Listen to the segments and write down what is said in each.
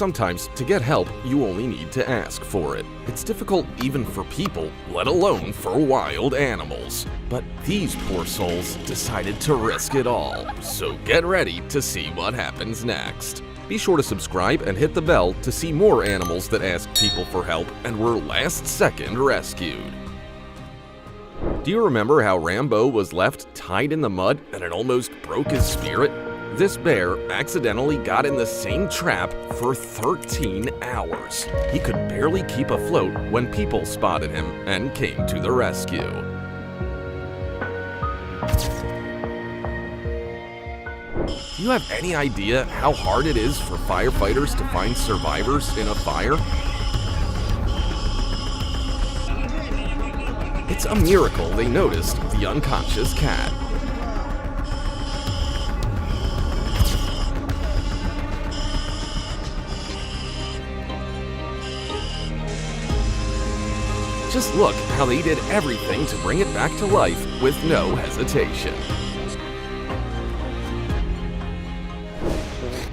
sometimes to get help, you only need to ask for it. It's difficult even for people, let alone for wild animals. But these poor souls decided to risk it all, so get ready to see what happens next. Be sure to subscribe and hit the bell to see more animals that asked people for help and were last-second rescued. Do you remember how Rambo was left tied in the mud and it almost broke his spirit? This bear accidentally got in the same trap for 13 hours. He could barely keep afloat when people spotted him and came to the rescue. Do you have any idea how hard it is for firefighters to find survivors in a fire? It's a miracle they noticed the unconscious cat. Just look how they did everything to bring it back to life with no hesitation.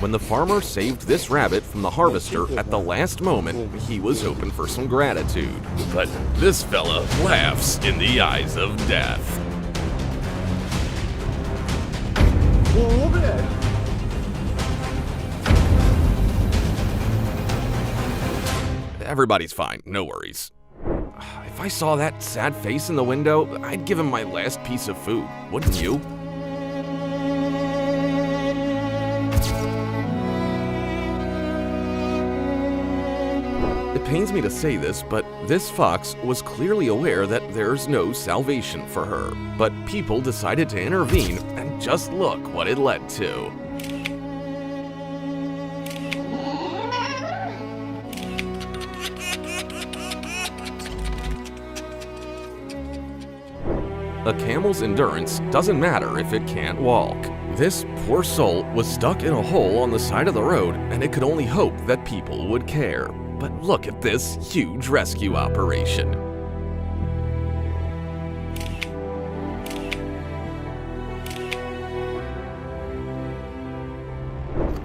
When the farmer saved this rabbit from the harvester at the last moment, he was hoping for some gratitude. But this fella laughs in the eyes of death. Everybody's fine, no worries. If I saw that sad face in the window, I'd give him my last piece of food, wouldn't you? It pains me to say this, but this fox was clearly aware that there's no salvation for her. But people decided to intervene, and just look what it led to. A camel's endurance doesn't matter if it can't walk. This poor soul was stuck in a hole on the side of the road, and it could only hope that people would care. But look at this huge rescue operation.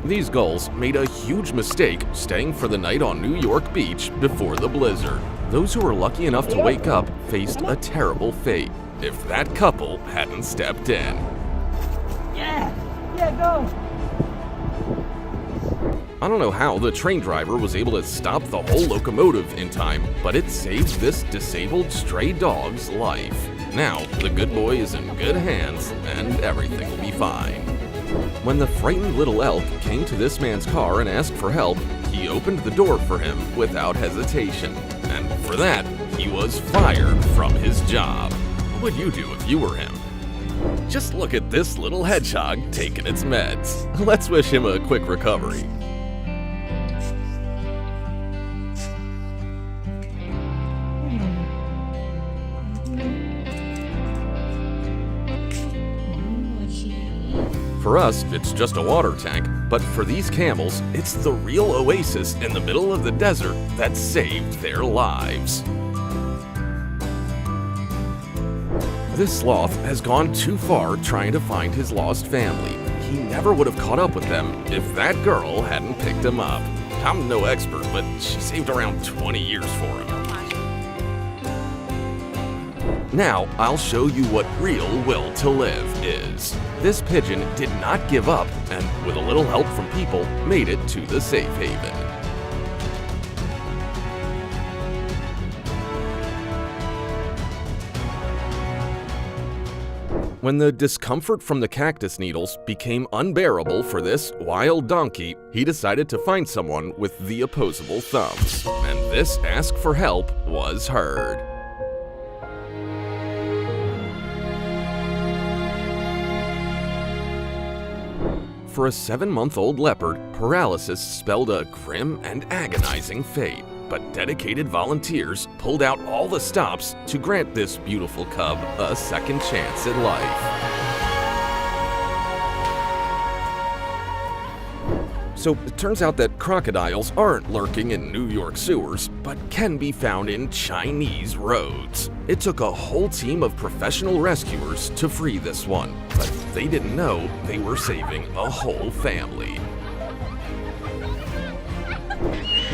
These gulls made a huge mistake staying for the night on New York Beach before the blizzard. Those who were lucky enough to wake up faced a terrible fate if that couple hadn't stepped in. Yeah, go! I don't know how the train driver was able to stop the whole locomotive in time, but it saved this disabled stray dog's life. Now, the good boy is in good hands, and everything will be fine. When the frightened little elk came to this man's car and asked for help, he opened the door for him without hesitation. And for that, he was fired from his job. What would you do if you were him? Just look at this little hedgehog taking its meds. Let's wish him a quick recovery. For us, it's just a water tank, but for these camels, it's the real oasis in the middle of the desert that saved their lives. This sloth has gone too far trying to find his lost family. He never would have caught up with them if that girl hadn't picked him up. I'm no expert, but she saved around 20 years for him. Now, I'll show you what real will to live is. This pigeon did not give up and, with a little help from people, made it to the safe haven. When the discomfort from the cactus needles became unbearable for this wild donkey, he decided to find someone with the opposable thumbs, and this ask for help was heard. For a 7-month-old leopard, paralysis spelled a grim and agonizing fate. But dedicated volunteers pulled out all the stops to grant this beautiful cub a second chance at life. So it turns out that crocodiles aren't lurking in New York sewers, but can be found in Chinese roads. It took a whole team of professional rescuers to free this one, but they didn't know they were saving a whole family.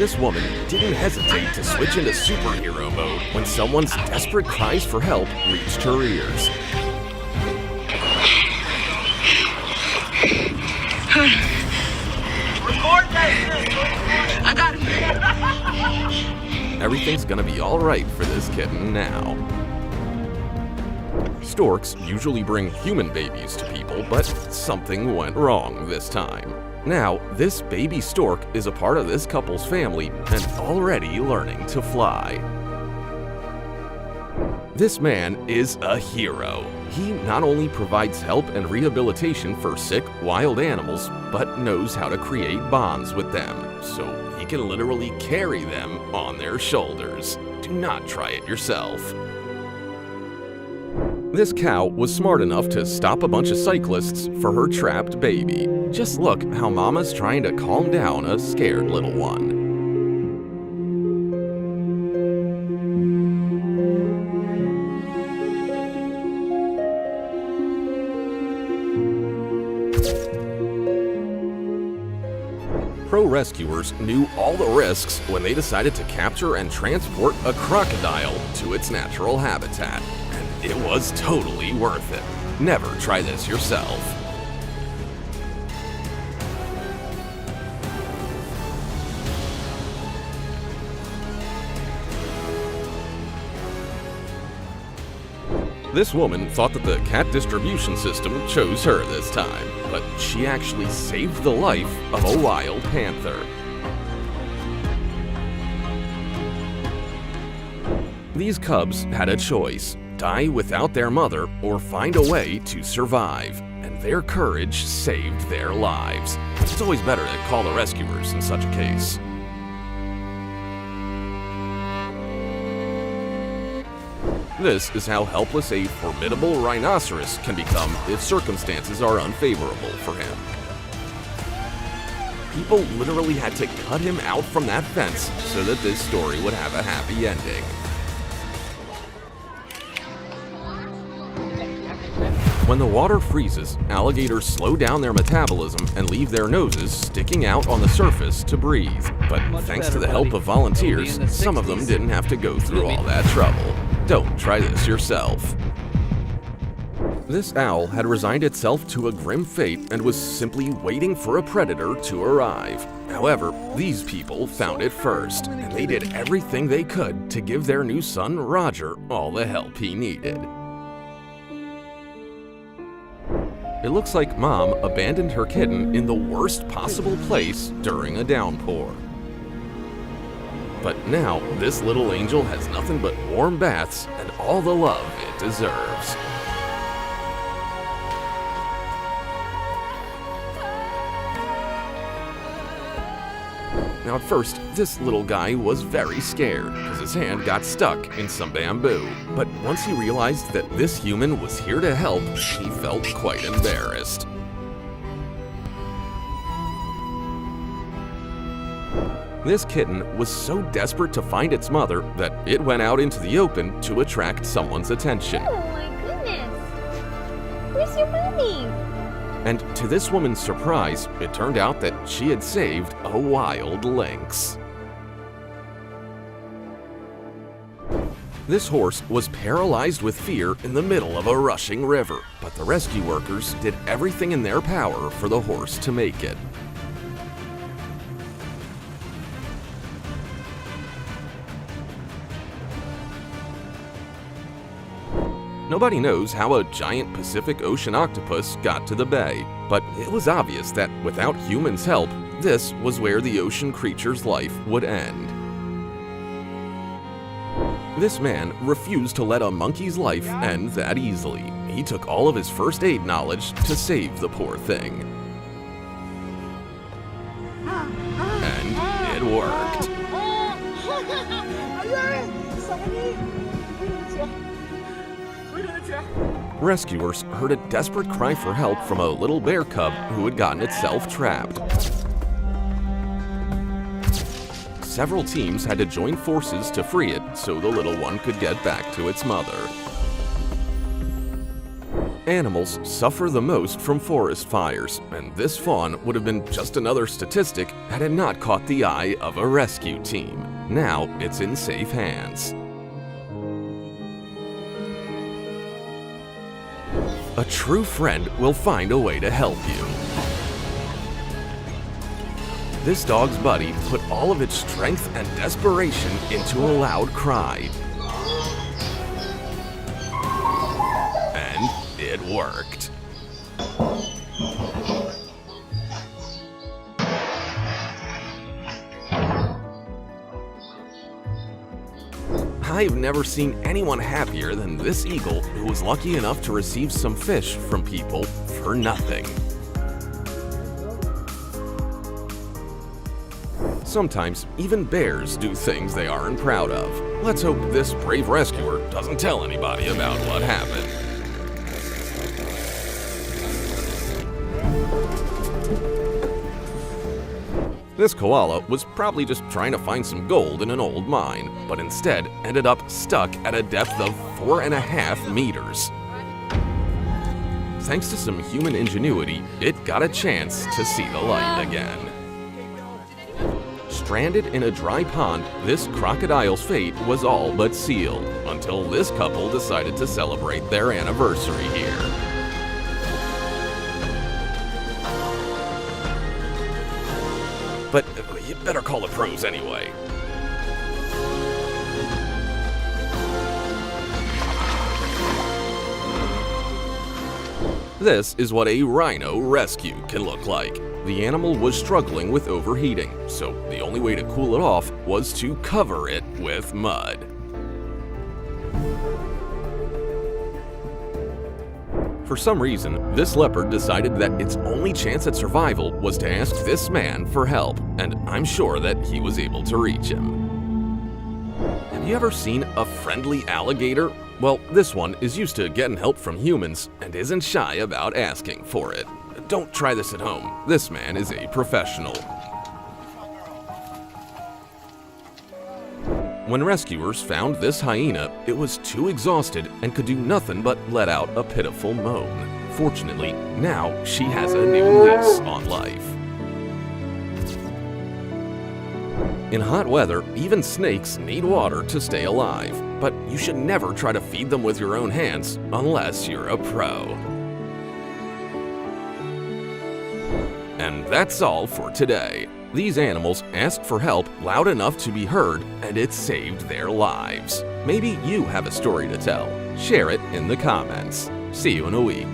This woman didn't hesitate to switch into superhero mode when someone's desperate cries for help reached her ears. I got him. Everything's gonna be alright for this kitten now. Storks usually bring human babies to people, but something went wrong this time. Now, this baby stork is a part of this couple's family and already learning to fly. This man is a hero. He not only provides help and rehabilitation for sick, wild animals, but knows how to create bonds with them, so he can literally carry them on their shoulders. Do not try it yourself. This cow was smart enough to stop a bunch of cyclists for her trapped baby. Just look how Mama's trying to calm down a scared little one. Pro rescuers knew all the risks when they decided to capture and transport a crocodile to its natural habitat. And it was totally worth it. Never try this yourself. This woman thought that the cat distribution system chose her this time, but she actually saved the life of a wild panther. These cubs had a choice: die without their mother or find a way to survive, and their courage saved their lives. It's always better to call the rescuers in such a case. This is how helpless a formidable rhinoceros can become if circumstances are unfavorable for him. People literally had to cut him out from that fence so that this story would have a happy ending. When the water freezes, alligators slow down their metabolism and leave their noses sticking out on the surface to breathe. But thanks to the help of volunteers, some of them didn't have to go through all that trouble. Don't try this yourself. This owl had resigned itself to a grim fate and was simply waiting for a predator to arrive. However, these people found it first, and they did everything they could to give their new son, Roger, all the help he needed. It looks like Mom abandoned her kitten in the worst possible place during a downpour. But now, this little angel has nothing but warm baths and all the love it deserves. Now at first, this little guy was very scared because his hand got stuck in some bamboo. But once he realized that this human was here to help, he felt quite embarrassed. This kitten was so desperate to find its mother that it went out into the open to attract someone's attention. Oh my goodness! Where's your mommy? And to this woman's surprise, it turned out that she had saved a wild lynx. This horse was paralyzed with fear in the middle of a rushing river, but the rescue workers did everything in their power for the horse to make it. Nobody knows how a giant Pacific Ocean octopus got to the bay, but it was obvious that without humans' help, this was where the ocean creature's life would end. This man refused to let a monkey's life end that easily. He took all of his first aid knowledge to save the poor thing. And it worked. Rescuers heard a desperate cry for help from a little bear cub who had gotten itself trapped. Several teams had to join forces to free it so the little one could get back to its mother. Animals suffer the most from forest fires, and this fawn would have been just another statistic had it not caught the eye of a rescue team. Now it's in safe hands. A true friend will find a way to help you. This dog's buddy put all of its strength and desperation into a loud cry. And it worked. I've never seen anyone happier than this eagle who was lucky enough to receive some fish from people for nothing. Sometimes even bears do things they aren't proud of. Let's hope this brave rescuer doesn't tell anybody about what happened. This koala was probably just trying to find some gold in an old mine, but instead ended up stuck at a depth of 4.5 meters. Thanks to some human ingenuity, it got a chance to see the light again. Stranded in a dry pond, this crocodile's fate was all but sealed, until this couple decided to celebrate their anniversary here. But you better call the pros anyway. This is what a rhino rescue can look like. The animal was struggling with overheating, so the only way to cool it off was to cover it with mud. For some reason, this leopard decided that its only chance at survival was to ask this man for help, and I'm sure that he was able to reach him. Have you ever seen a friendly alligator? Well, this one is used to getting help from humans and isn't shy about asking for it. Don't try this at home. This man is a professional. When rescuers found this hyena, it was too exhausted and could do nothing but let out a pitiful moan. Fortunately, now she has a new lease on life. In hot weather, even snakes need water to stay alive, but you should never try to feed them with your own hands unless you're a pro. And that's all for today. These animals asked for help loud enough to be heard, and it saved their lives. Maybe you have a story to tell. Share it in the comments. See you in a week.